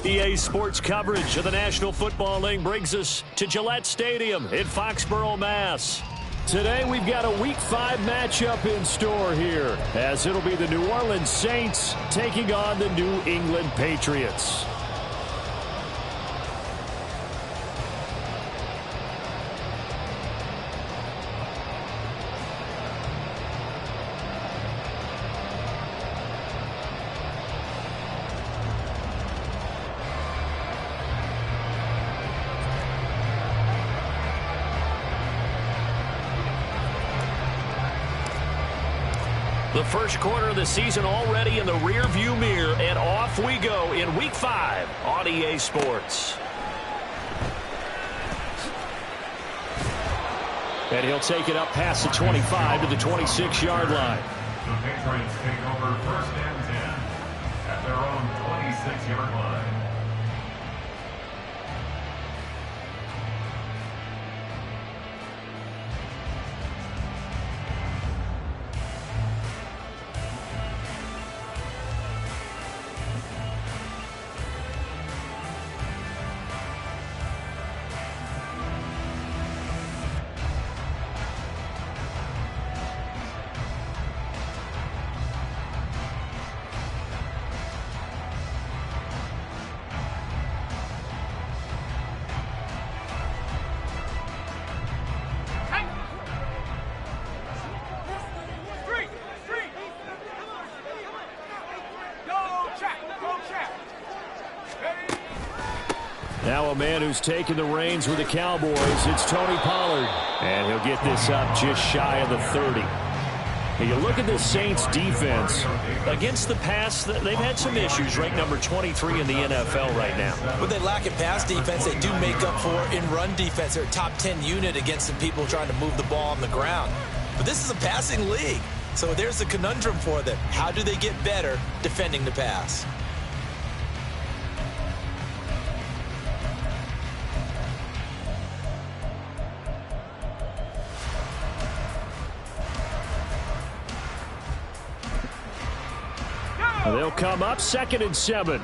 EA Sports coverage of the National Football League brings us to Gillette Stadium in Foxborough, Mass. Today we've got a Week 5 matchup in store here, as it'll be the New Orleans Saints taking on the New England Patriots. The first quarter of the season already in the rearview mirror, and off we go in Week 5 on EA Sports. And he'll take it up past the 25 to the 26-yard line. The Patriots take over 1st and 10 at their own 26-yard line. Now a man who's taken the reins with the Cowboys, it's Tony Pollard. And he'll get this up just shy of the 30. Now you look at this Saints defense. Against the pass, they've had some issues, ranked number 23 in the NFL right now. But they lack in pass defense. They do make up for in run defense. They're a top 10 unit against some people trying to move the ball on the ground. But this is a passing league. So there's the conundrum for them. How do they get better defending the pass? They'll come up 2nd and 7.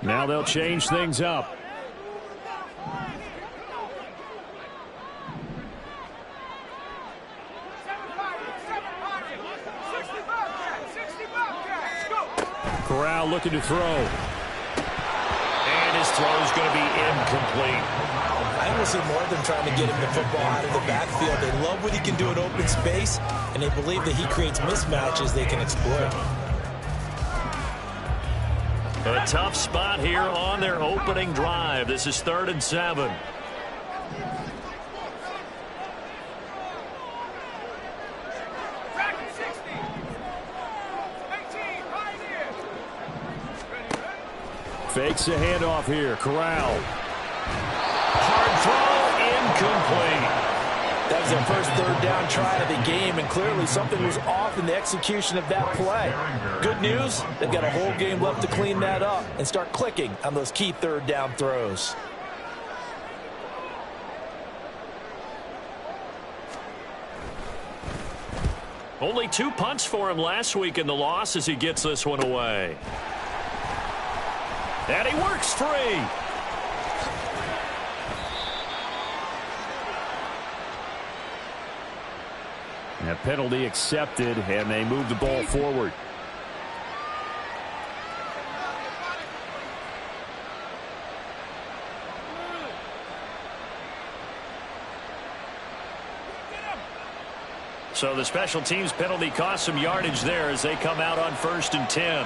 Now they'll change things up. Corral looking to throw. And his throw is going to be incomplete. I almost see more of them trying to get him the football out of the backfield. They love what he can do in open space, and they believe that he creates mismatches they can exploit. A tough spot here on their opening drive. This is 3rd and 7. Fakes a handoff here. Corral. Hard throw, incomplete. That was their first third down try of the game, and clearly something was off in the execution of that play. Good news, they've got a whole game left to clean that up and start clicking on those key third down throws. Only 2 punts for him last week in the loss as he gets this one away. And he works free. A penalty accepted, and they move the ball forward. So the special teams penalty cost some yardage there as they come out on 1st and 10.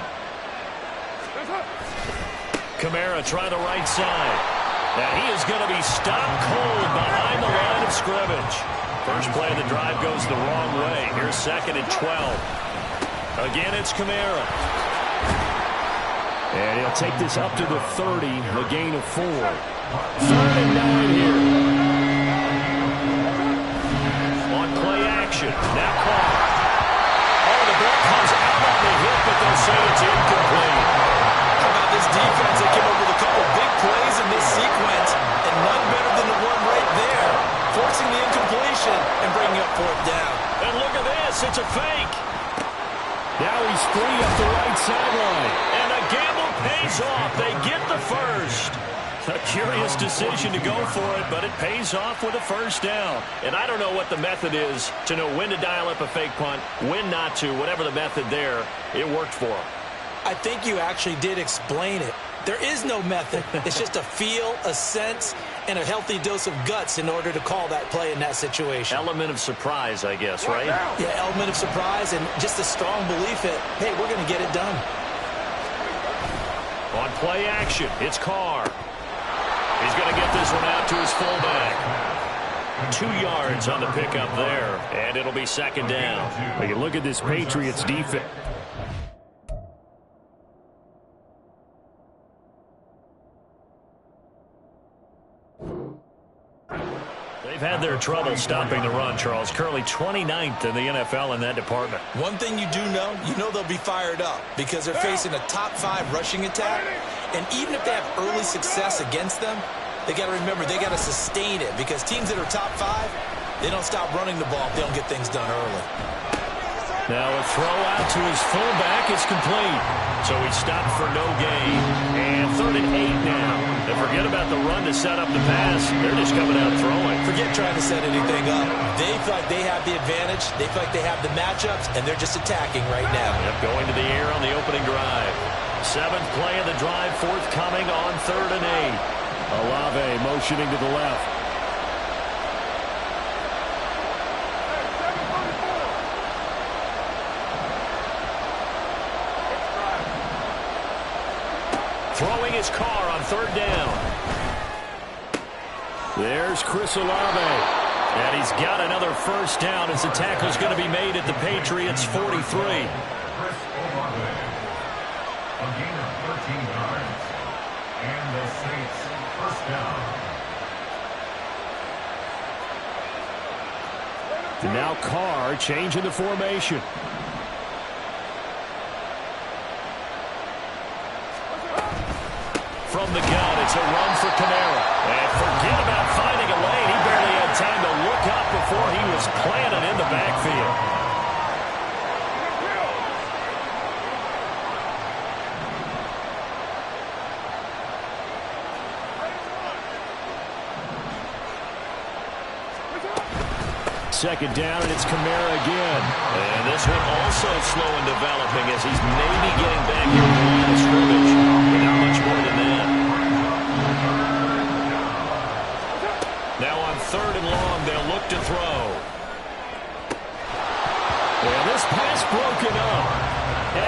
Kamara try the right side. And he is going to be stopped cold behind the line of scrimmage. First play of the drive goes the wrong way. Here's 2nd and 12. Again, it's Kamara. And he'll take this up to the 30, a gain of 4. 3rd and 9 here. On play action. Now Carr. Oh, the ball comes out on the hit, but they'll say it's incomplete. How about this defense? They came up with a couple big plays in this sequence, and none better than the one right there, forcing the incompletion and bringing up 4th down. And look at this. It's a fake. Now he's free up the right sideline. And a gamble pays off. They get the first. A curious decision to go for it, but it pays off with a 1st down. And I don't know what the method is to know when to dial up a fake punt, when not to, whatever the method there, it worked for him. I think you actually did explain it. There is no method. It's just a feel, a sense, and a healthy dose of guts in order to call that play in that situation. Element of surprise, I guess, right? Yeah, element of surprise and just a strong belief that, hey, we're going to get it done. On play action, it's Carr. He's going to get this one out to his fullback. 2 yards on the pickup there, and it'll be 2nd down. When you look at this Patriots defense. They've had their trouble stopping the run, Charles. Currently 29th in the NFL in that department. One thing you do know, they'll be fired up because they're facing a top 5 rushing attack. And even if they have early success against them, they got to remember they got to sustain it because teams that are top 5, they don't stop running the ball if they don't get things done early. Now a throw out to his fullback is complete. So he stopped for no gain. And 3rd and 8 now. And forget about the run to set up the pass. They're just coming out throwing. Forget trying to set anything up. They feel like they have the advantage. They feel like they have the matchups, and they're just attacking right now. Yep, going to the air on the opening drive. 7th play of the drive, forthcoming on 3rd and 8. Olave motioning to the left. Throwing his Carr on 3rd down. There's Chris Olave. And he's got another 1st down as the tackle's going to be made at the Patriots' 43. Chris Olave. A gain of 13 yards. And the Saints 1st down. And now Carr changing the formation. From the gun, it's a run for Kamara. And forget about finding a lane. He barely had time to look up before he was planted in the backfield. Second down, and it's Kamara again. And this one also slow in developing as he's maybe getting back here to the line of scrimmage. But not much more than that. Now on 3rd and long, they'll look to throw. And this pass broken up.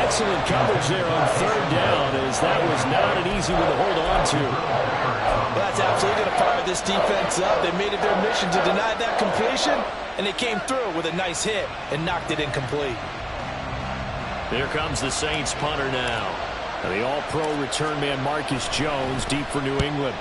Excellent coverage there on 3rd down as that was not an easy one to hold on to. Well, that's absolutely going to fire this defense up. They made it their mission to deny that completion, and they came through with a nice hit and knocked it incomplete. Here comes the Saints punter now. And the all-pro return man Marcus Jones deep for New England.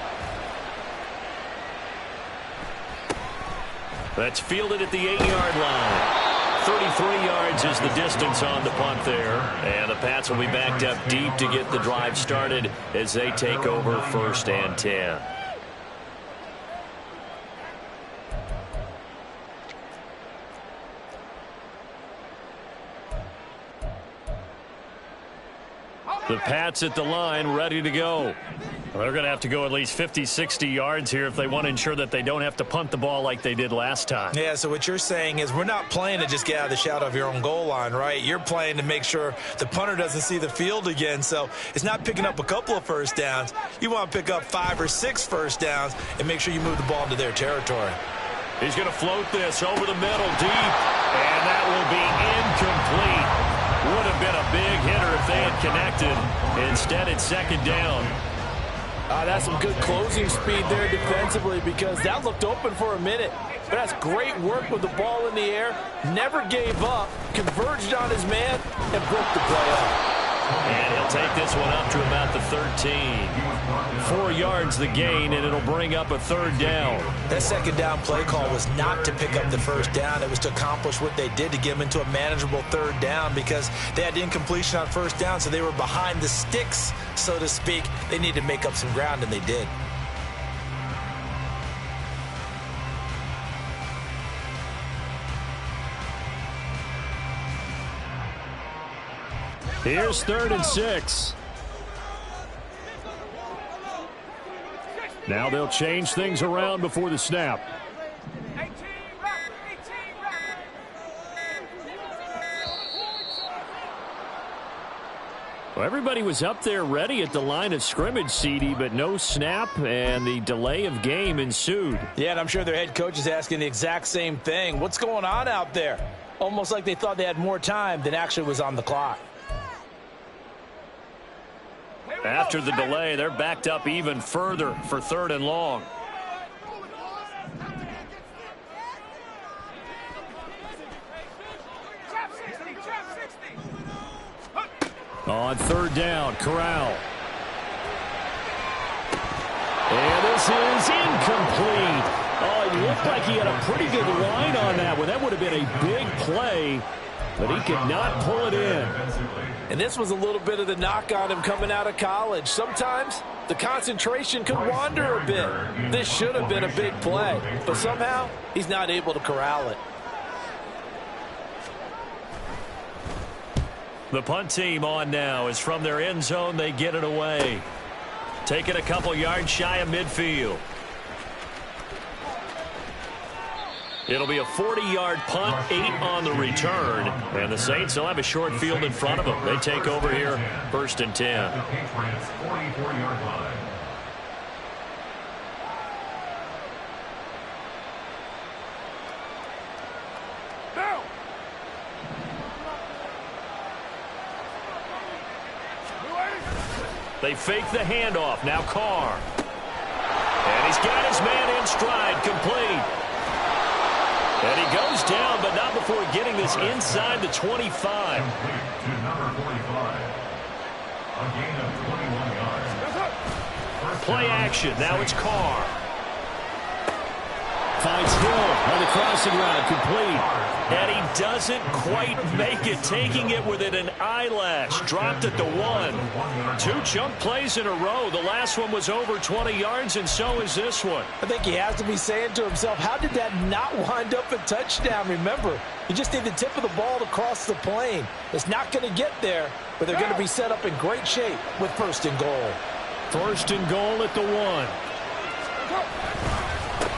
That's fielded at the 8-yard line. 33 yards is the distance on the punt there. And the Pats will be backed up deep to get the drive started as they take over 1st and 10. The Pats at the line, ready to go. Well, they're going to have to go at least 50, 60 yards here if they want to ensure that they don't have to punt the ball like they did last time. Yeah, so what you're saying is we're not playing to just get out of the shadow of your own goal line, right? You're playing to make sure the punter doesn't see the field again. So it's not picking up a couple of first downs. You want to pick up 5 or 6 first downs and make sure you move the ball into their territory. He's going to float this over the middle deep, and that will be incomplete. Would have been a big hitter if they had connected. Instead, it's 2nd down. That's some good closing speed there defensively because that looked open for a minute. But that's great work with the ball in the air. Never gave up, converged on his man, and broke the play up. And he'll take this one up to about the 13. 4 yards the gain, and it'll bring up a 3rd down. That 2nd down play call was not to pick up the 1st down. It was to accomplish what they did to get them into a manageable 3rd down because they had incompletion on 1st down, so they were behind the sticks, so to speak. They needed to make up some ground, and they did. Here's 3rd and 6. Now they'll change things around before the snap. Well, everybody was up there ready at the line of scrimmage, CD, but no snap, and the delay of game ensued. Yeah, and I'm sure their head coach is asking the exact same thing. What's going on out there? Almost like they thought they had more time than actually was on the clock. After the delay, they're backed up even further for 3rd and long. On 3rd down, Corral. And this is incomplete. Oh, it looked like he had a pretty good line on that one. That would have been a big play, but he could not pull it in. And this was a little bit of the knock on him coming out of college. Sometimes the concentration could wander a bit. This should have been a big play, but somehow he's not able to corral it. The punt team on now is from their end zone. They get it away. Taking a couple yards shy of midfield. It'll be a 40-yard punt, 8 on the return. And the Saints will have a short field in front of them. They take over here, 1st and 10. The Patriots' 44-yard line. They fake the handoff. Now Carr. And he's got his man in stride, complete. And he goes down, but not before getting this inside the 25. Complete to number 45. A gain of 21 yards. First Play down, action. Now it's Carr. Finds Hill on the crossing route, complete. And he doesn't quite make it, taking it within an eyelash. Dropped at the 1. 2 chunk plays in a row. The last one was over 20 yards, and so is this one. I think he has to be saying to himself, how did that not wind up a touchdown? Remember, you just need the tip of the ball to cross the plane. It's not going to get there, but they're going to be set up in great shape with 1st and goal. 1st and goal at the 1.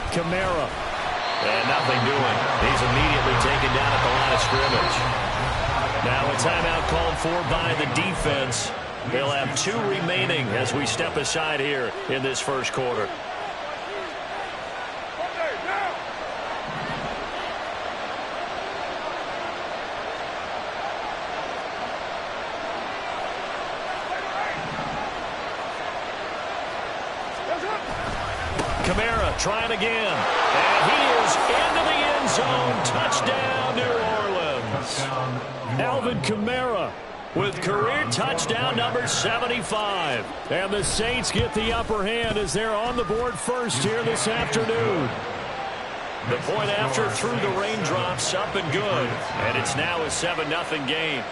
Kamara. And nothing doing. He's immediately taken down at the line of scrimmage. Now a timeout called for by the defense. They'll have 2 remaining as we step aside here in this 1st quarter. Kamara trying again. And he is into the end zone. Touchdown, New Orleans. Alvin Kamara with career touchdown number 75. And the Saints get the upper hand as they're on the board first here this afternoon. The point after through the raindrops, up and good. And it's now a 7-0 game.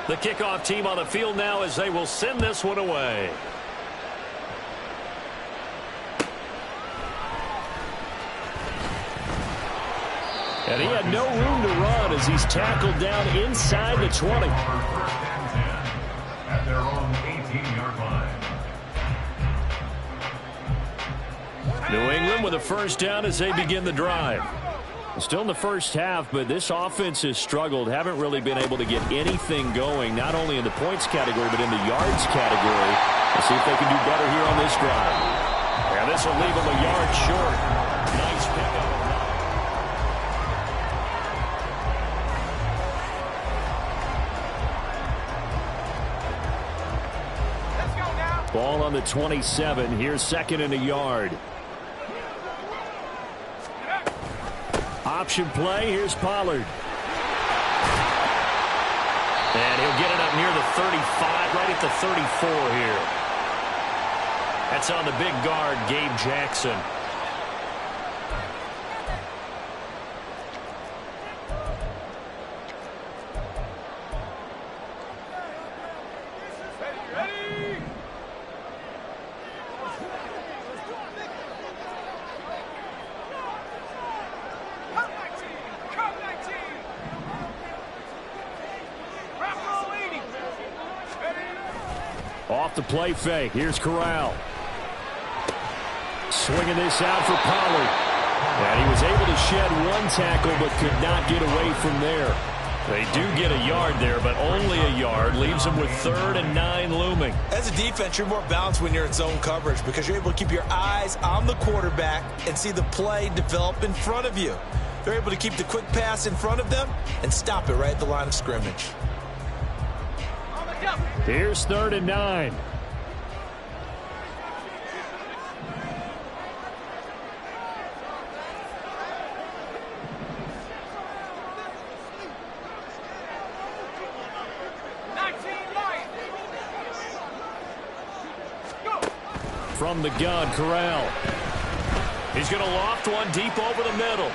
The kickoff team on the field now as they will send this one away. And he had no room to run as he's tackled down inside the 20. At their own 18-yard line. New England with a first down as they begin the drive. Still in the first half, but this offense has struggled. Haven't really been able to get anything going, not only in the points category, but in the yards category. Let's see if they can do better here on this drive. And this will leave them a yard short. Nice pickup. Ball on the 27. Here's second and a yard. Option play. Here's Pollard. And he'll get it up near the 35, right at the 34 here. That's on the big guard, Gabe Jackson. Off the play fake. Here's Corral. Swinging this out for Pollard. And he was able to shed one tackle but could not get away from there. They do get a yard there, but only a yard. Leaves them with 3rd and 9 looming. As a defense, you're more balanced when you're in zone coverage because you're able to keep your eyes on the quarterback and see the play develop in front of you. They're able to keep the quick pass in front of them and stop it right at the line of scrimmage. Here's 3rd and 9. From the gun, Corral. He's going to loft one deep over the middle.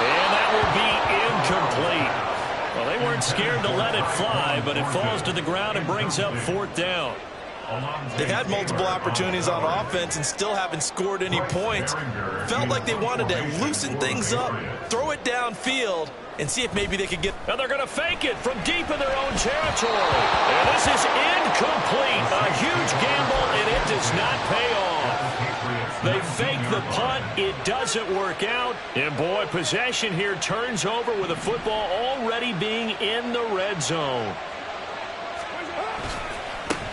And that will be incomplete. Well, they weren't scared to let it fly, but it falls to the ground and brings up 4th down. They've had multiple opportunities on offense and still haven't scored any points. Felt like they wanted to loosen things up, throw it downfield, and see if maybe they could get... Now they're going to fake it from deep in their own territory. And this is incomplete. A huge gamble, and it does not pay off. They fake the punt. It doesn't work out. And, boy, possession here turns over with the football already being in the red zone.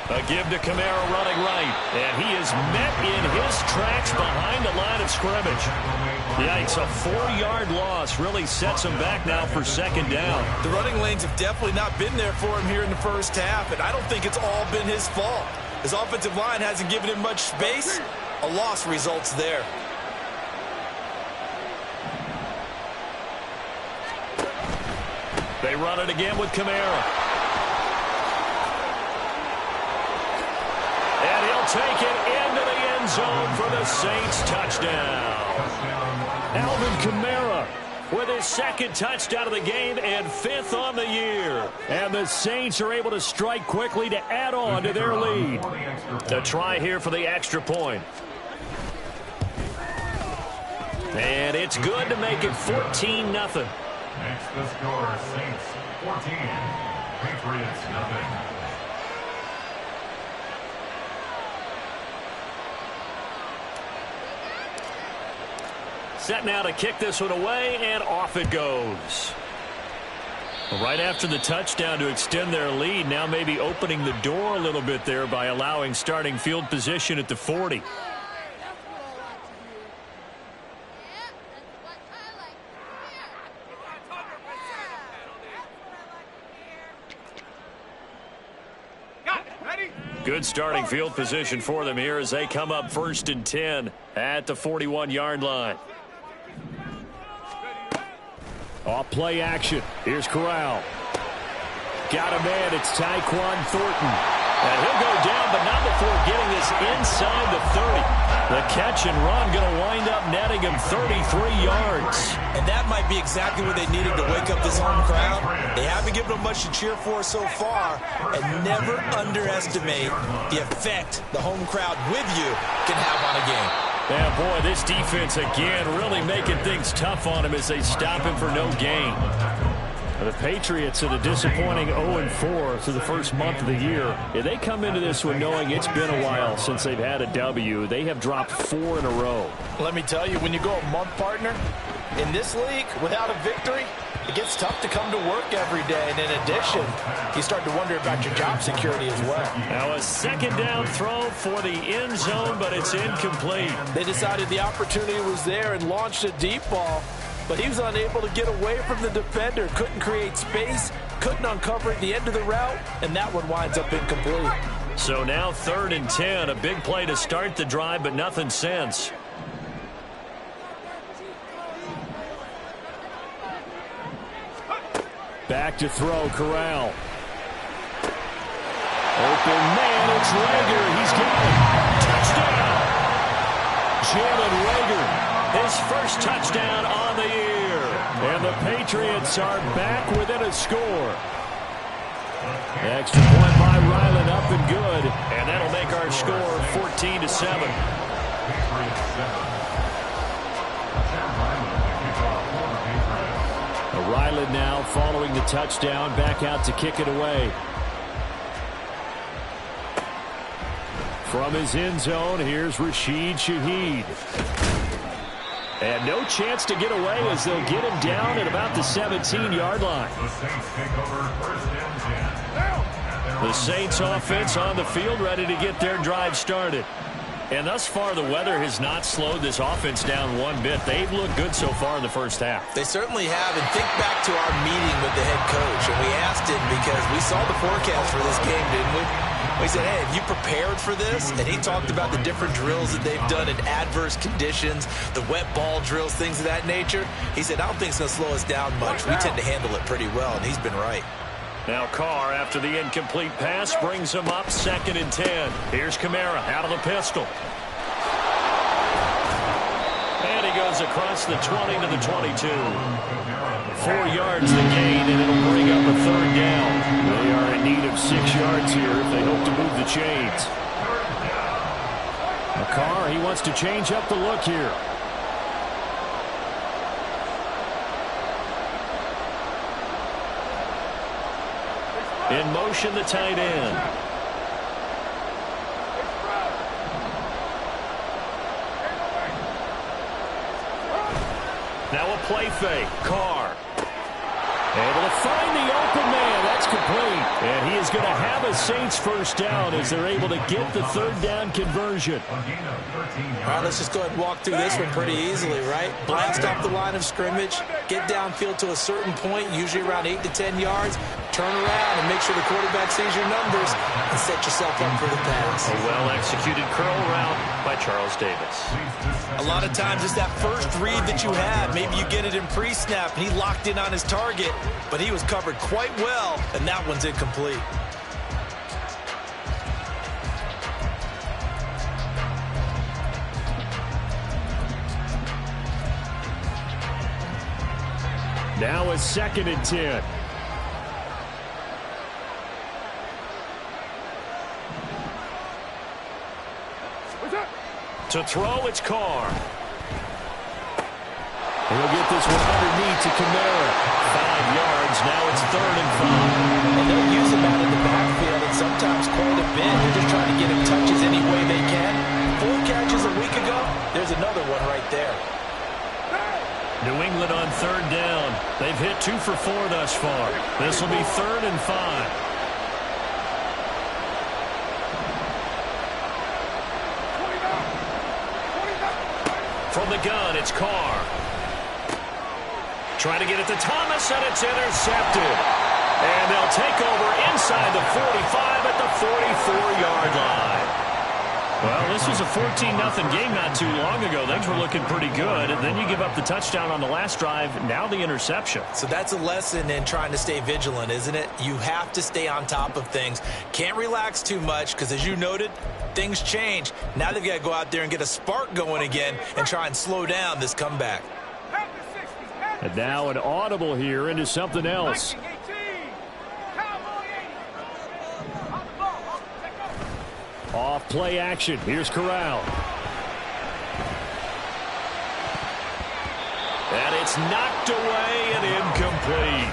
A give to Kamara running right. And he is met in his tracks behind the line of scrimmage. Yikes, a 4-yard loss really sets him back now for 2nd down. The running lanes have definitely not been there for him here in the first half, and I don't think it's all been his fault. His offensive line hasn't given him much space. A loss results there. They run it again with Kamara. And he'll take it into the end zone for the Saints touchdown. Alvin Kamara with his 2nd touchdown of the game and 5th on the year. And the Saints are able to strike quickly to add on to their lead. The try here for the extra point. And it's good to make it 14-0. Next the score, Saints 14, Patriots nothing. Set now to kick this one away, and off it goes. Right after the touchdown to extend their lead, now maybe opening the door a little bit there by allowing starting field position at the 40. Good starting field position for them here as they come up 1st and 10 at the 41-yard line. Off play action. Here's Corral. Got a man. It's Tyquan Thornton. And he'll go down, but not before getting this inside the 30. The catch and run going to wind up netting him 33 yards. And that might be exactly what they needed to wake up this home crowd. They haven't given them much to cheer for so far. And never underestimate the effect the home crowd with you can have on a game. Yeah, boy, this defense again really making things tough on him as they stop him for no gain. The Patriots at a disappointing 0-4 through the first month of the year. Yeah, they come into this one knowing it's been a while since they've had a W. They have dropped 4 in a row. Let me tell you, when you go a month, partner, in this league without a victory, it gets tough to come to work every day. And in addition, you start to wonder about your job security as well. Now a second down throw for the end zone, but it's incomplete. They decided the opportunity was there and launched a deep ball, but he was unable to get away from the defender. Couldn't create space, couldn't uncover at the end of the route, and that one winds up incomplete. So now 3rd and 10, a big play to start the drive, but nothing since. Back to throw, Corral. Open man, it's Rager. He's got it. Touchdown! Jalen Rager, his first touchdown on the year. And the Patriots are back within a score. Extra point by Ryland, up and good. And that'll make our score 14-7. Ryland now following the touchdown, back out to kick it away. From his end zone, here's Rashid Shaheed. And no chance to get away as they'll get him down at about the 17-yard line. The Saints offense on the field, ready to get their drive started. And thus far, the weather has not slowed this offense down one bit. They've looked good so far in the first half. They certainly have. And think back to our meeting with the head coach. And we asked him because we saw the forecast for this game, didn't we? We said, hey, have you prepared for this? And he talked about the different drills that they've done in adverse conditions, the wet ball drills, things of that nature. He said, I don't think it's going to slow us down much. We tend to handle it pretty well, and he's been right. Now Carr, after the incomplete pass, brings him up 2nd and 10. Here's Kamara out of the pistol. And he goes across the 20 to the 22. 4 yards the gain, and it'll bring up a 3rd down. They are in need of 6 yards here if they hope to move the chains. Now Carr, he wants to change up the look here. In motion, the tight end. Now a play fake. Carr. Able to find the open man. That's complete. And he is going to have a Saints first down as they're able to get the 3rd down conversion. All right, let's just go ahead and walk through this one pretty easily, right? Blast off the line of scrimmage, get downfield to a certain point, usually around 8 to 10 yards, turn around and make sure the quarterback sees your numbers and set yourself up for the pass. A well-executed curl route by Charles Davis. A lot of times it's that first read that you have. Maybe you get it in pre-snap, and he locked in on his target, but he was covered quite well, and that one's incomplete. Now a 2nd and 10. To throw, it's Carr. He'll get this one underneath to Kamara. 5 yards. Now it's 3rd and 5. And they'll use him out in the backfield, and sometimes quite a bit. They're just trying to get him touches any way they can. 4 catches a week ago. There's another one right there. New England on 3rd down. They've hit 2 for 4 thus far. This will be 3rd and 5. From the gun, it's Carr. Trying to get it to Thomas, and it's intercepted. And they'll take over inside the 45 at the 44-yard line. Well, this was a 14-0 game not too long ago. Things were looking pretty good. And then you give up the touchdown on the last drive. Now the interception. So that's a lesson in trying to stay vigilant, isn't it? You have to stay on top of things. Can't relax too much because, as you noted, things change. Now they've got to go out there and get a spark going again and try and slow down this comeback. And now an audible here into something else. Off play action. Here's Corral. And it's knocked away and incomplete.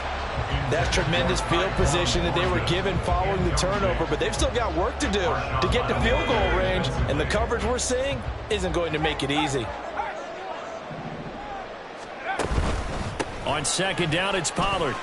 That's tremendous field position that they were given following the turnover, but they've still got work to do to get to field goal range, and the coverage we're seeing isn't going to make it easy. On second down, it's Pollard.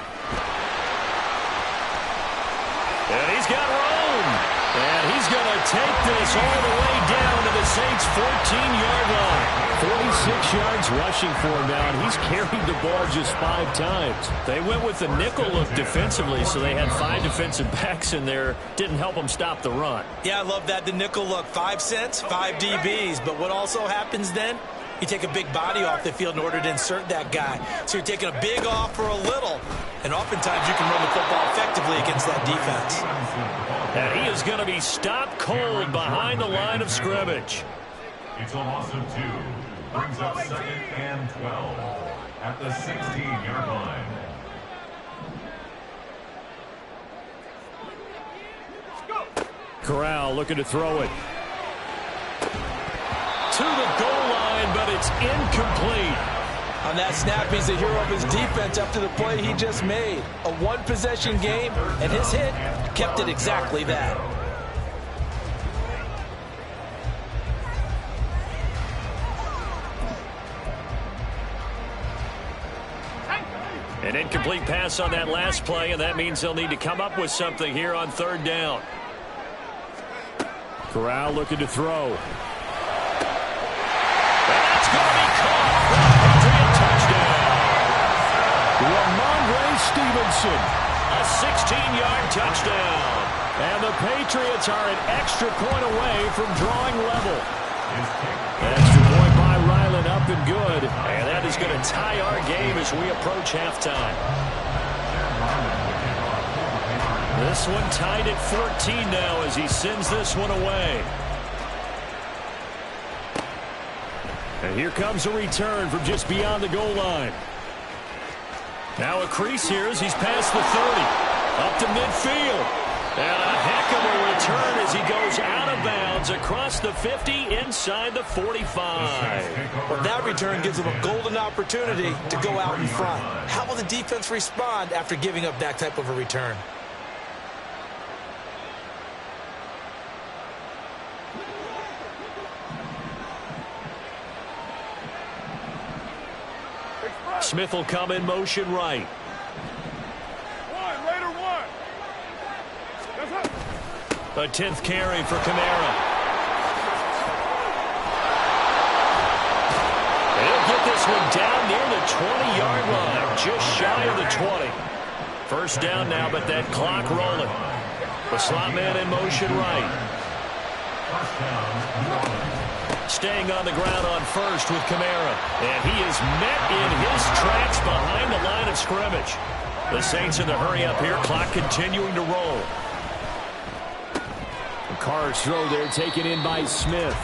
And he's got room. And he's going to take this all the way down to the Saints' 14-yard line. 46 yards rushing for him now, and he's carried the ball just 5 times. They went with the nickel look defensively, so they had 5 defensive backs in there. Didn't help them stop the run. Yeah, I love that, the nickel look. 5 cents, 5 DBs. But what also happens then? You take a big body off the field in order to insert that guy. So you're taking a big off for a little. And oftentimes you can run the football effectively against that defense. And he is going to be stopped cold behind the line of scrimmage. It's a loss of 2. Brings up 2nd and 12 at the 16-yard line. Corral looking to throw it. To the goal line, but it's incomplete. On that snap, he's the hero of his defense after the play he just made. A one-possession game, and his hit kept it exactly that. An incomplete pass on that last play, and that means they'll need to come up with something here on 3rd down. Corral looking to throw. That's going to be caught for a Patriot touchdown. Ramondre Stevenson, a 16-yard touchdown. And the Patriots are an extra point away from drawing level. Extra point by Ryland, up and good. And that is going to tie our game as we approach halftime. This one tied at 14 now as he sends this one away. And here comes a return from just beyond the goal line. Now a crease here as he's past the 30. Up to midfield. And a heck of a return as he goes out of bounds across the 50 inside the 45. Well, that return gives him a golden opportunity to go out in front. How will the defense respond after giving up that type of a return? Smith will come in motion right. A 10th carry for Kamara. He'll get this one down near the 20-yard line, just shy of the 20. First down now, but that clock rolling. The slot man in motion right. Staying on the ground on first with Kamara. And he is met in his tracks behind the line of scrimmage. The Saints in the hurry up here, clock continuing to roll. Carr's throw there taken in by Smith.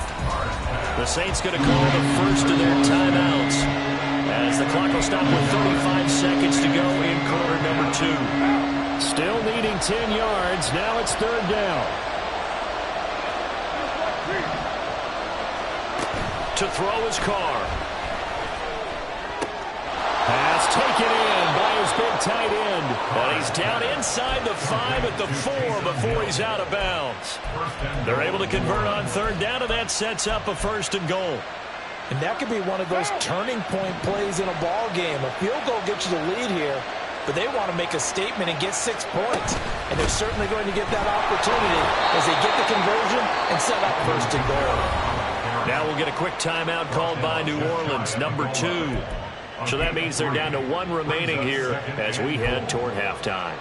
The Saints going to call the first of their timeouts as the clock will stop with 35 seconds to go in quarter number 2. Still needing 10 yards. Now it's 3rd down. To throw his Carr. Pass taken in by his big tight end. And he's down inside the 5 at the 4 before he's out of bounds. They're able to convert on 3rd down, and that sets up a 1st and goal. And that could be one of those turning point plays in a ball game. A field goal gets you the lead here, but they want to make a statement and get 6 points. And they're certainly going to get that opportunity as they get the conversion and set up 1st and goal. Now we'll get a quick timeout called by New Orleans, number 2. So that means they're down to 1 remaining here as we head toward halftime.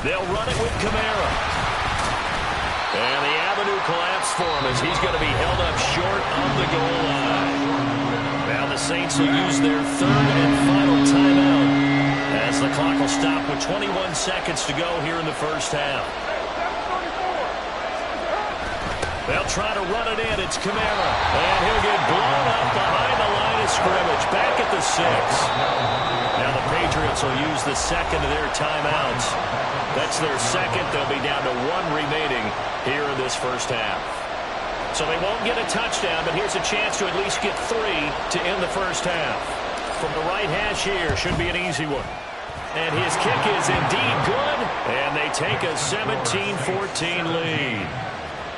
They'll run it with Kamara. And the avenue collapsed for him as he's going to be held up short of the goal line. Now the Saints will use their third and final timeout as the clock will stop with 21 seconds to go here in the first half. They'll try to run it in. It's Kamara. And he'll get blown up behind the line of scrimmage. Back at the 6. Now the Patriots will use the second of their timeouts. That's their second. They'll be down to 1 remaining here in this first half. So they won't get a touchdown, but here's a chance to at least get 3 to end the first half. From the right hash here, should be an easy one. And his kick is indeed good. And they take a 17-14 lead.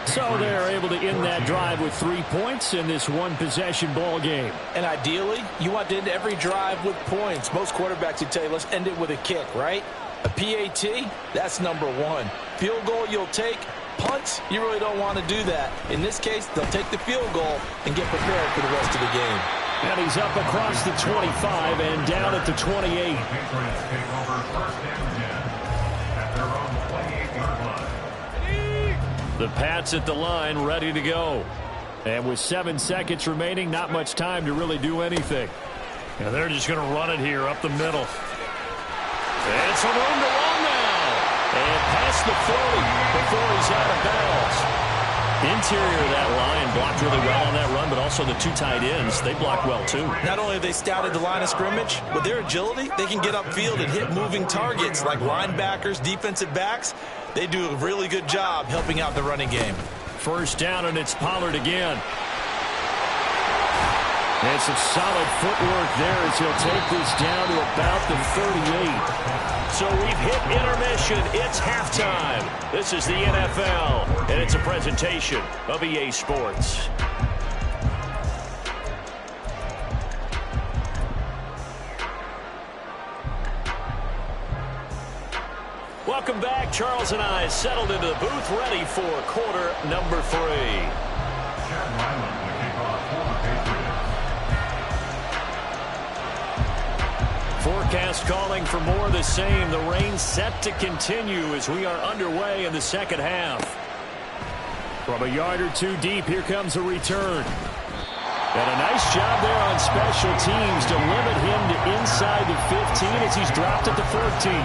So they're able to end that drive with 3 points in this one-possession ball game. And ideally, you want to end every drive with points. Most quarterbacks would tell you, let's end it with a kick, right? A PAT, that's number 1. Field goal you'll take. Punts, you really don't want to do that. In this case, they'll take the field goal and get prepared for the rest of the game. And he's up across the 25 and down at the 28. Patriots take over first and 10 at their own 28-yard line. The Pats at the line, ready to go. And with 7 seconds remaining, not much time to really do anything. And they're just going to run it here up the middle. And some room to run now. And past the 40 before he's out of bounds. Interior of that line blocked really well on that run, but also the 2 tight ends, they blocked well too. Not only have they scouted the line of scrimmage, with their agility, they can get upfield and hit moving targets like linebackers, defensive backs. They do a really good job helping out the running game. First down, and it's Pollard again. And some solid footwork there as he'll take this down to about the 38. So we've hit intermission. It's halftime. This is the NFL, and it's a presentation of EA Sports. Welcome back. Charles and I settled into the booth, ready for quarter number 3. Chad Ryland to kick off for the Patriots. Forecast calling for more of the same. The rain set to continue as we are underway in the second half. From a yard or 2 deep, here comes a return. And a nice job there on special teams to limit him to inside the 15 as he's dropped at the 14.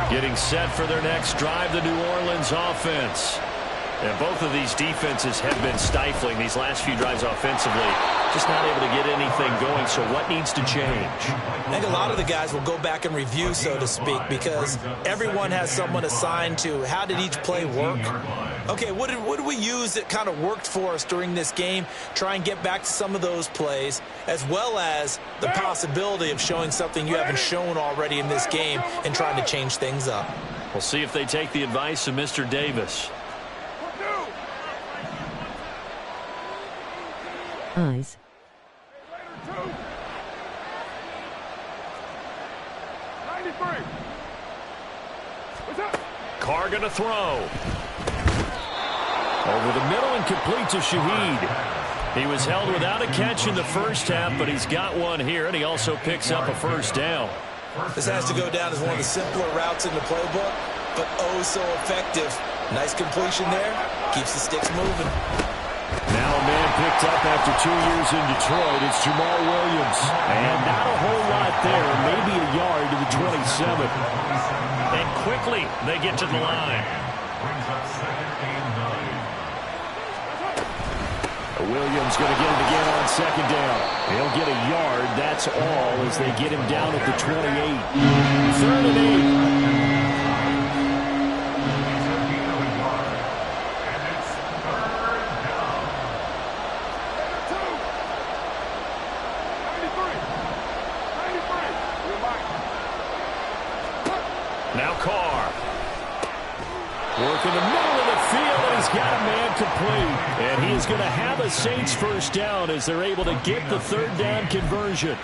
Getting set for their next drive, the New Orleans offense. And both of these defenses have been stifling these last few drives offensively. Just not able to get anything going, so what needs to change? I think a lot of the guys will go back and review, so to speak, because everyone has someone assigned to how did each play work. Okay, what did we use that kind of worked for us during this game? Try and get back to some of those plays, as well as the possibility of showing something you haven't shown already in this game and trying to change things up. We'll see if they take the advice of Mr. Davis. Eyes. Carr going to throw. Over the middle and complete to Shaheed. He was held without a catch in the first half, but he's got one here, and he also picks up a first down. This has to go down as one of the simpler routes in the playbook, but oh so effective. Nice completion there. Keeps the sticks moving. Now a man picked up after 2 years in Detroit. It's Jamal Williams. And not a whole lot there. Maybe a yard to the 27. And quickly they get to the line. Brings up second and 9. Williams going to get it again on second down. He'll get a yard. That's all as they get him down at the 28. 3rd and 8. Now Carr. Work in the middle of the field, and he's got a man complete. And he is going to have a Saints first down as they're able to get the 3rd down conversion.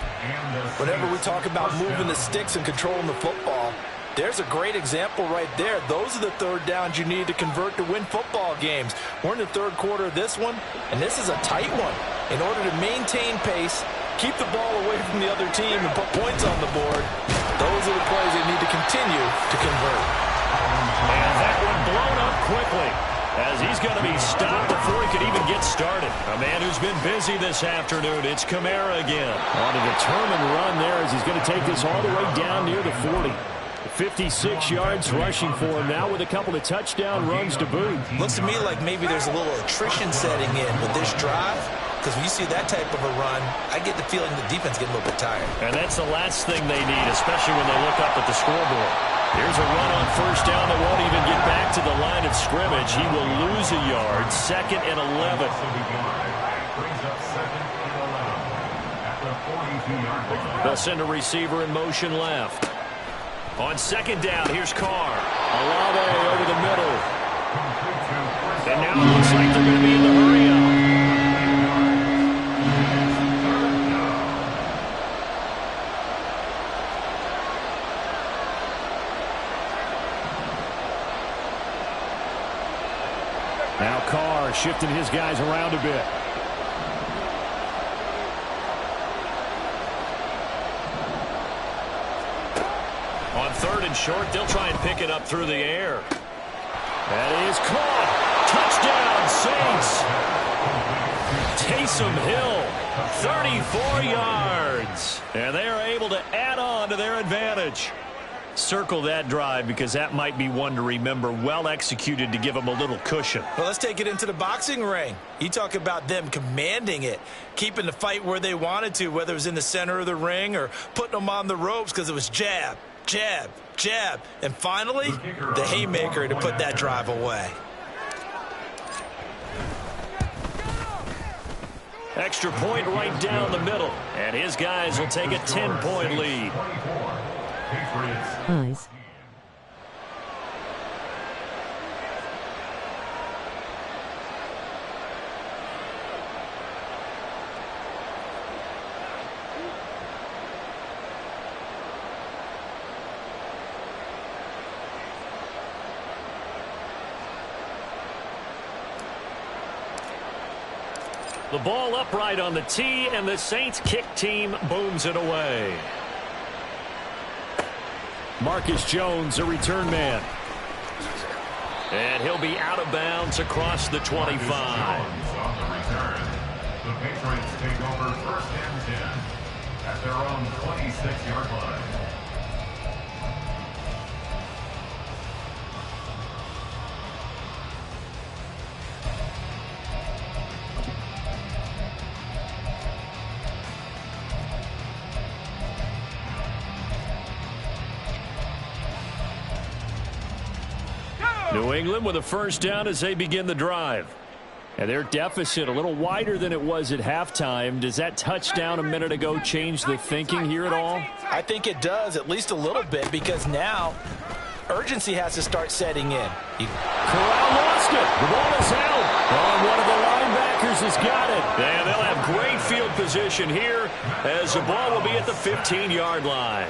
Whenever we talk about moving the sticks and controlling the football, There's a great example right there. Those are the third downs you need to convert to win football games. We're in the third quarter of this one, and this is a tight one. In order to maintain pace, keep the ball away from the other team, and put points on the board, those are the plays they need to continue to convert. And that one blown up quickly, as he's going to be stopped before he could even get started. A man who's been busy this afternoon. It's Kamara again. On a determined run there as he's going to take this all the way down near the 40. 56 yards rushing for him now with a couple of touchdown runs to boot. Looks to me like maybe there's a little attrition setting in with this drive, because when you see that type of a run, I get the feeling the defense getting a little bit tired. And that's the last thing they need, especially when they look up at the scoreboard. Here's a run on first down that won't even get back to the line of scrimmage. He will lose a yard. 2nd and 11. Brings up 2nd and 11 at the 42-yard line. They'll send a receiver in motion left. On 2nd down, here's Carr. Olave over the middle. And now it looks like they're going to be in the hurry-up. Now Carr shifting his guys around a bit. On 3rd and short, they'll try and pick it up through the air. That is caught. Touchdown, Saints. Taysom Hill, 34 yards. And they are able to add on to their advantage. Circle that drive because that might be one to remember. Well executed to give them a little cushion. Well, let's take it into the boxing ring. You talk about them commanding it, keeping the fight where they wanted to, whether it was in the center of the ring or putting them on the ropes because it was jab, jab, jab. And finally, the haymaker to put that drive away. Extra point right down the middle. And his guys will take a 10-point lead. Nice. The ball upright on the tee, and the Saints kick team booms it away. Marcus Jones, a return man. And he'll be out of bounds across the 25. On the return, the Patriots take over 1st and 10 at their own 26-yard line. New England with a first down as they begin the drive. And their deficit a little wider than it was at halftime. Does that touchdown a minute ago change the thinking here at all? I think it does, at least a little bit, because now urgency has to start setting in. Corral lost it. The ball is out. And one of the linebackers has got it. And they'll have great field position here as the ball will be at the 15-yard line.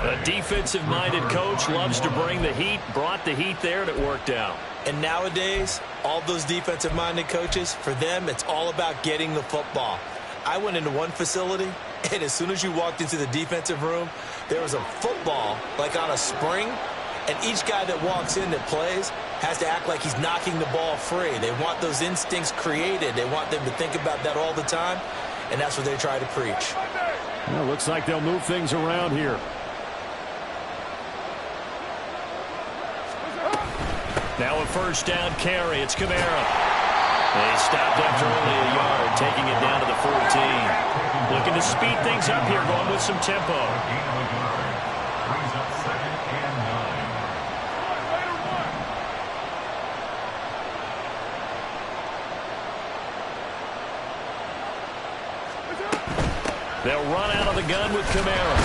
A defensive-minded coach loves to bring the heat, brought the heat there, and it worked out. And nowadays, all those defensive-minded coaches, for them, it's all about getting the football. I went into one facility, and as soon as you walked into the defensive room, there was a football, like on a spring, and each guy that walks in that plays has to act like he's knocking the ball free. They want those instincts created. They want them to think about that all the time, and that's what they try to preach. Well, looks like they'll move things around here. Now a first down carry. It's Kamara. They stopped after only a yard, taking it down to the 14. Looking to speed things up here, going with some tempo. Brings up 2nd and 9. They'll run out of the gun with Kamara.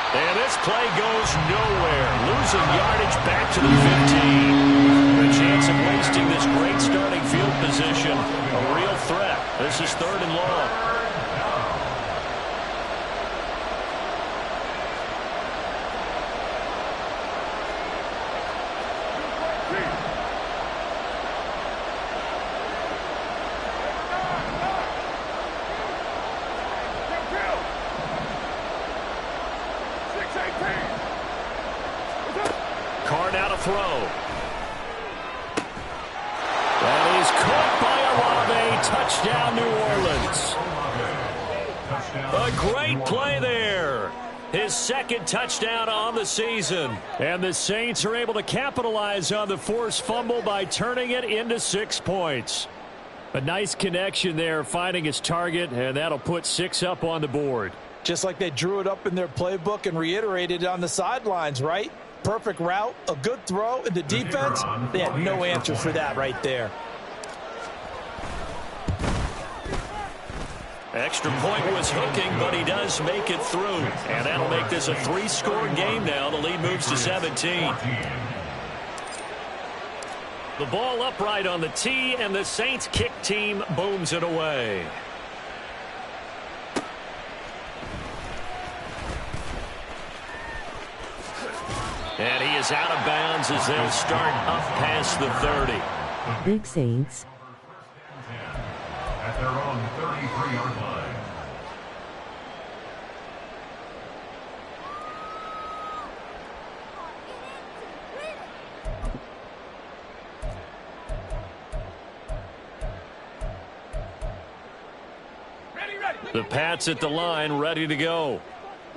And this play goes nowhere. Losing yardage back to the 15. The chance of wasting this great starting field position, a real threat. This is 3rd and long. throw. That is caught by Olave. Touchdown, New Orleans. A great play there. His second touchdown on the season. And the Saints are able to capitalize on the forced fumble by turning it into 6 points. A nice connection there, finding his target, and that'll put 6 up on the board. Just like they drew it up in their playbook and reiterated it on the sidelines, right? Perfect route, a good throw, and the defense, they had no answer for that right there. Extra point was hooking, but he does make it through. And that'll make this a 3-score game now. The lead moves to 17. The ball upright on the tee, and the Saints kick team booms it away. And he is out of bounds as they'll start up past the 30. Big Saints. At their own 33-yard line. The Pats at the line, ready to go.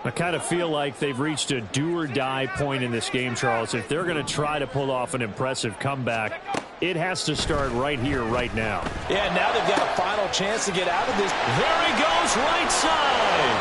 I kind of feel like they've reached a do-or-die point in this game, Charles. If they're going to try to pull off an impressive comeback, it has to start right here, right now. Yeah, now they've got a final chance to get out of this. There he goes, right side.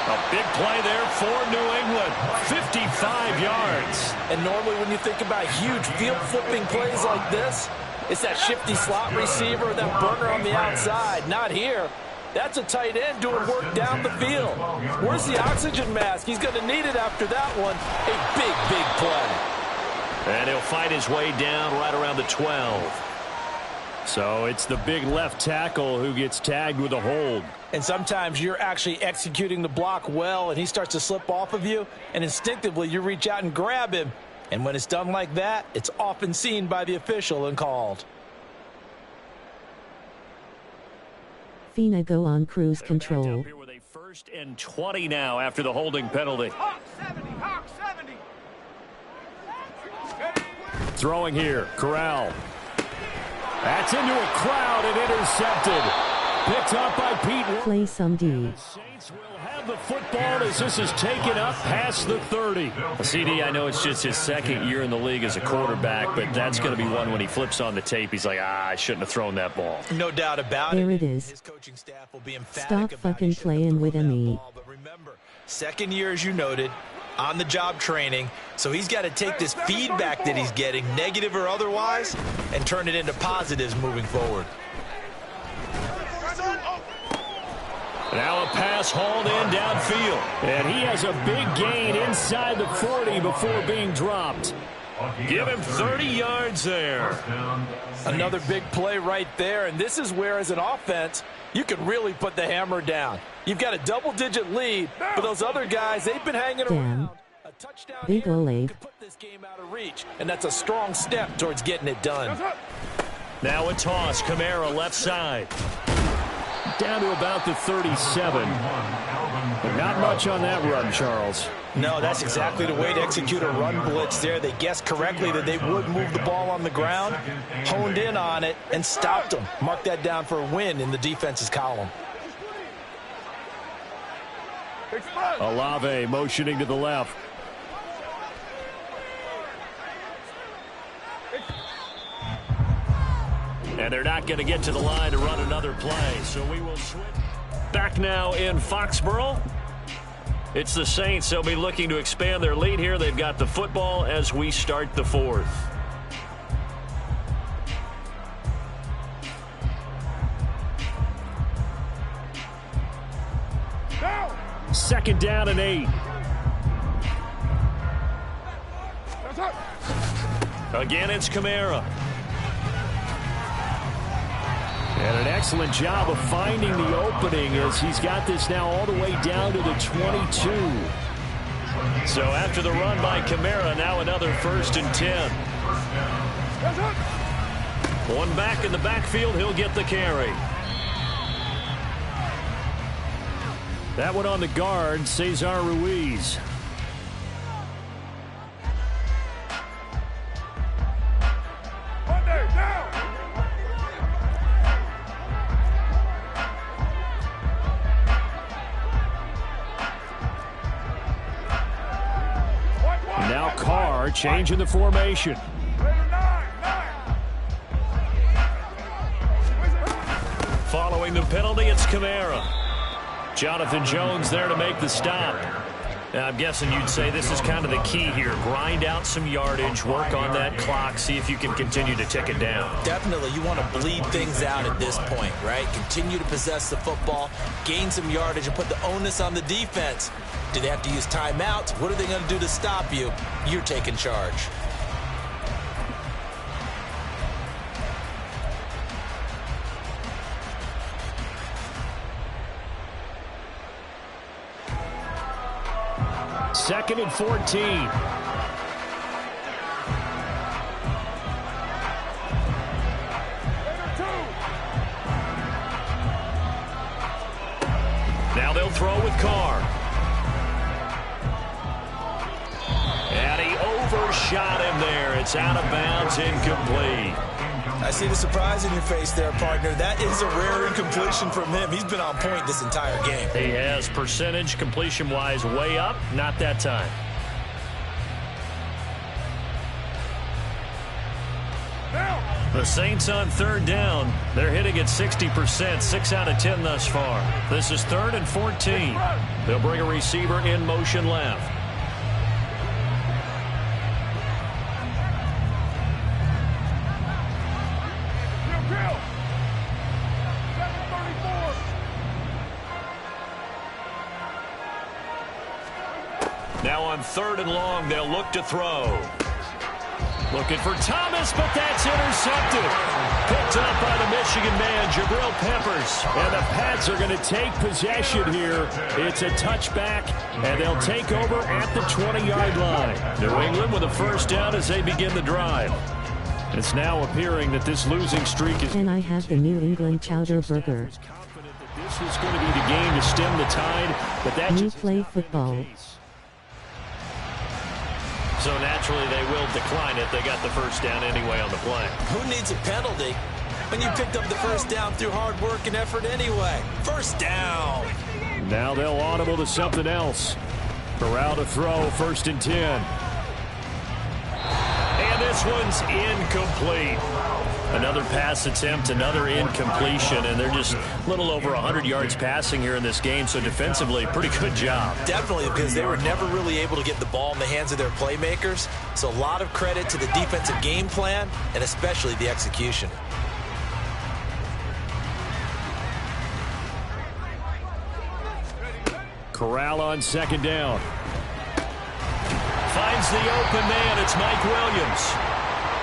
A big play there for New England, 55 yards. And normally when you think about huge field-flipping plays like this, it's that shifty slot receiver, that burner on the outside. Not here. That's a tight end doing work down the field. Where's the oxygen mask? He's going to need it after that one. A big, big play. And he'll fight his way down right around the 12. So it's the big left tackle who gets tagged with a hold. And sometimes you're actually executing the block well, and he starts to slip off of you, and instinctively you reach out and grab him. And when it's done like that, it's often seen by the official and called. Fina go on cruise control. Here with a 1st and 20 now after the holding penalty. Hawk 70, Hawk 70. Throwing here, Corral. That's into a crowd and intercepted. Picked up by Pete. Play some D. Saints will have the football as this is taken up past the 30. CD, I know it's just his second year in the league as a quarterback, but that's going to be one when he flips on the tape. He's like, I shouldn't have thrown that ball. No doubt about it. There it is. His coaching staff will be emphatic Stop about fucking he shouldn't playing have with thrown that me. ball. But remember, second year, as you noted, on the job training, so he's got to take this feedback that he's getting, negative or otherwise, and turn it into positives moving forward. Now a pass hauled in downfield. And he has a big gain inside the 40 before being dropped. Give him 30 yards there. Another big play right there, and this is where, as an offense, you can really put the hammer down. You've got a double-digit lead, but those other guys, they've been hanging around. A touchdown Big here Ole. could put this game out of reach, and that's a strong step towards getting it done. Now a toss, Kamara left side. Down to about the 37. But not much on that run, Charles. No, that's exactly the way to execute a run blitz there. They guessed correctly that they would move the ball on the ground, honed in on it, and stopped them. Mark that down for a win in the defense's column. Olave motioning to the left. And they're not going to get to the line to run another play. So we will switch. Back now in Foxborough. It's the Saints. They'll be looking to expand their lead here. They've got the football as we start the 4th. Second down and 8. Again, it's Kamara. And an excellent job of finding the opening as he's got this now all the way down to the 22. So after the run by Kamara, now another 1st and 10. One back in the backfield, he'll get the carry. That one on the guard, Cesar Ruiz. change in the formation. Following the penalty, it's Kamara. Jonathan Jones there to make the stop. Now, I'm guessing you'd say this is kind of the key here. Grind out some yardage, work on that clock, see if you can continue to tick it down. Definitely, you want to bleed things out at this point, right? Continue to possess the football, gain some yardage, and put the onus on the defense. Do they have to use timeouts? What are they going to do to stop you? You're taking charge. Second and 14. Now they'll throw with Carr. And he overshot him there. It's out of bounds, incomplete. I see the surprise in your face there, partner. That is a rare incompletion from him. He's been on point this entire game. He has percentage completion-wise way up. Not that time. The Saints on third down. They're hitting at 60%, 6 out of 10 thus far. This is 3rd and 14. They'll bring a receiver in motion left. Now on 3rd and long, they'll look to throw. Looking for Thomas, but that's intercepted. Picked up by the Michigan man, Jabril Peppers. And the Pats are going to take possession here. It's a touchback, and they'll take over at the 20-yard line. New England with a first down as they begin the drive. It's now appearing that this losing streak is... And I have the New England Chowder Burger. Confident that this was going to be the game to stem the tide, but that You just play football. So naturally they will decline it. They got the first down anyway on the play. Who needs a penalty when you picked up the first down through hard work and effort anyway? First down. Now they'll audible to something else. Corral to throw, 1st and 10. And this one's incomplete. Another pass attempt, another incompletion, and they're just a little over 100 yards passing here in this game, so defensively, pretty good job. Definitely, because they were never really able to get the ball in the hands of their playmakers, so a lot of credit to the defensive game plan and especially the execution. Corral on 2nd down. Finds the open man, it's Mike Williams.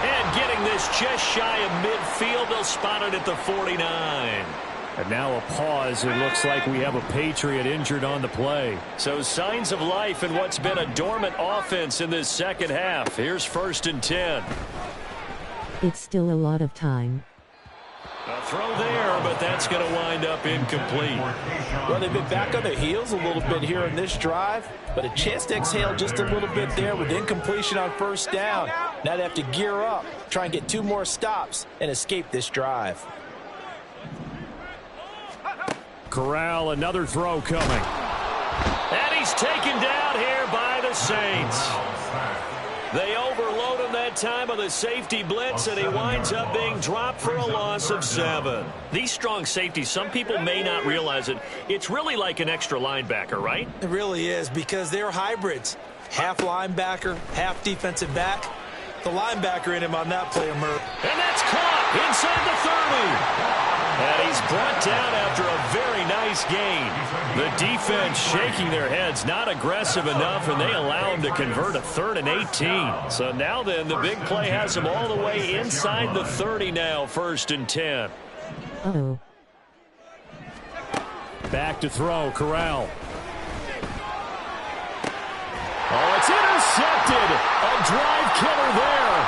And getting this just shy of midfield, they'll spot it at the 49. And now a pause. It looks like we have a Patriot injured on the play. So signs of life in what's been a dormant offense in this second half. Here's 1st and 10. It's still a lot of time. A throw there, but that's going to wind up incomplete. Well, they've been back on their heels a little bit here in this drive, but a chance to exhale just a little bit there with incompletion on 1st down. Now they have to gear up, try and get 2 more stops, and escape this drive. Corral, another throw coming. And he's taken down here by the Saints. They overload him that time of the safety blitz, and he winds up being dropped for a loss of 7. These strong safeties, some people may not realize it. It's really like an extra linebacker, right? It really is, because they're hybrids. Half linebacker, half defensive back. The linebacker in him on that play, Murph. And that's caught inside the 30. And he's brought down after a very nice gain. The defense shaking their heads, not aggressive enough, and they allow him to convert a 3rd and 18. So now then, the big play has him all the way inside the 30 now, 1st and 10. Uh-oh. Back to throw, Corral. Oh, it's intercepted. A drive killer there.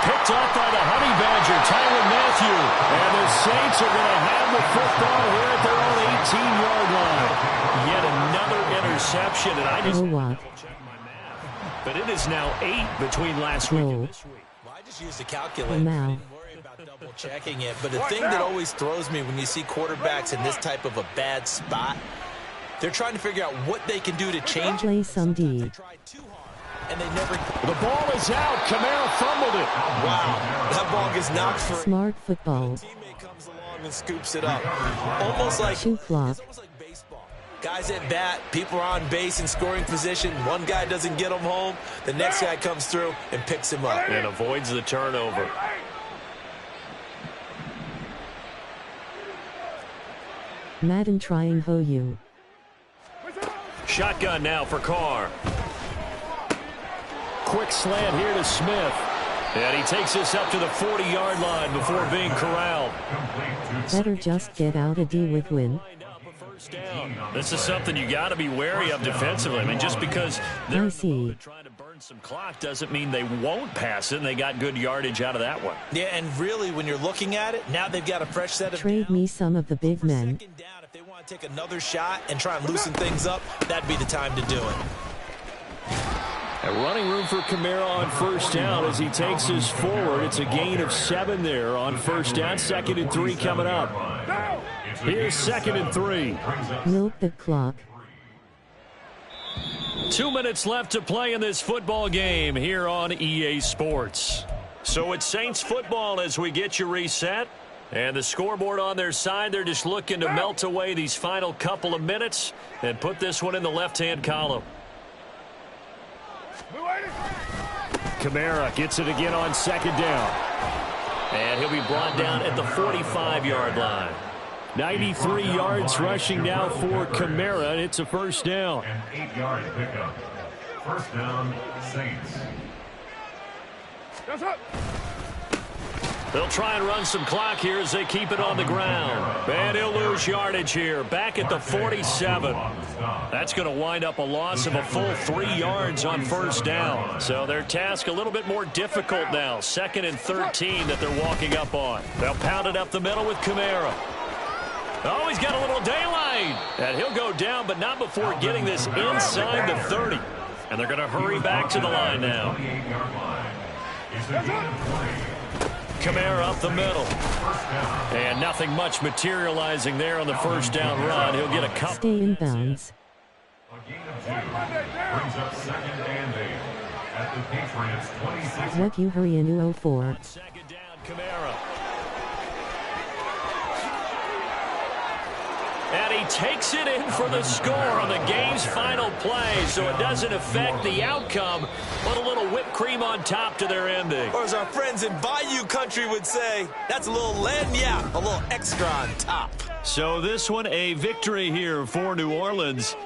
Picked up by the Honey Badger, Tyrann Mathieu. And the Saints are going to have the football here at their own 18-yard line. Yet another interception. And I just check my math. But it is now 8 between last week and this week. Well, I just used a calculator. I didn't worry about double checking it. But the thing that always throws me when you see quarterbacks in this type of a bad spot, they're trying to figure out what they can do to change. Play some D. and they never... The ball is out. Kamara fumbled it. Wow, that ball gets knocked for... Smart football. Teammate comes along and scoops it up. Almost like... Shoe clock. It's almost like baseball. Guys at bat, people are on base in scoring position. One guy doesn't get him home. The next guy comes through and picks him up. And avoids the turnover. Madden trying ho you. Shotgun now for Carr. Quick slant here to Smith. And he takes this up to the 40-yard line before being corralled. Better just get out a D with win. This is something you got to be wary of defensively. I mean, just because they're trying to burn some clock doesn't mean they won't pass it, and they got good yardage out of that one. Yeah, and really, when you're looking at it, now they've got a fresh set of Trade me some of the big men. Second down, if they want to take another shot and try and loosen things up, that'd be the time to do it. A running room for Kamara on first down as he takes us forward. It's a gain of 7 there on first down. 2nd and 3 coming up. Here's 2nd and 3. Milk the clock. 2 minutes left to play in this football game here on EA Sports. So it's Saints football as we get you reset. And the scoreboard on their side, they're just looking to melt away these final couple of minutes and put this one in the left-hand column. Kamara gets it again on 2nd down. And he'll be brought down at the 45-yard line. 93 yards rushing now for Kamara, and it's a first down. An 8-yard pickup. First down, Saints. They'll try and run some clock here as they keep it on the ground. And he'll lose yardage here, back at the 47. That's going to wind up a loss of a full 3 yards on first down. So their task a little bit more difficult now. 2nd and 13 that they're walking up on. They'll pound it up the middle with Kamara. Oh, he's got a little daylight. And he'll go down, but not before getting this inside the 30. And they're going to hurry back to the line now. Kamara up the middle. And nothing much materializing there on the first down run. He'll get a couple. Stay in bounds. A gain of 2 brings up 2nd and 8 at the Patriots 26. What you hurry into 04. 2nd down, Kamara. And he takes it in for the score on the game's final play, so it doesn't affect the outcome, but a little whipped cream on top to their ending. Or as our friends in Bayou Country would say, that's a little lagniappe, a little extra on top. So this one a victory here for New Orleans.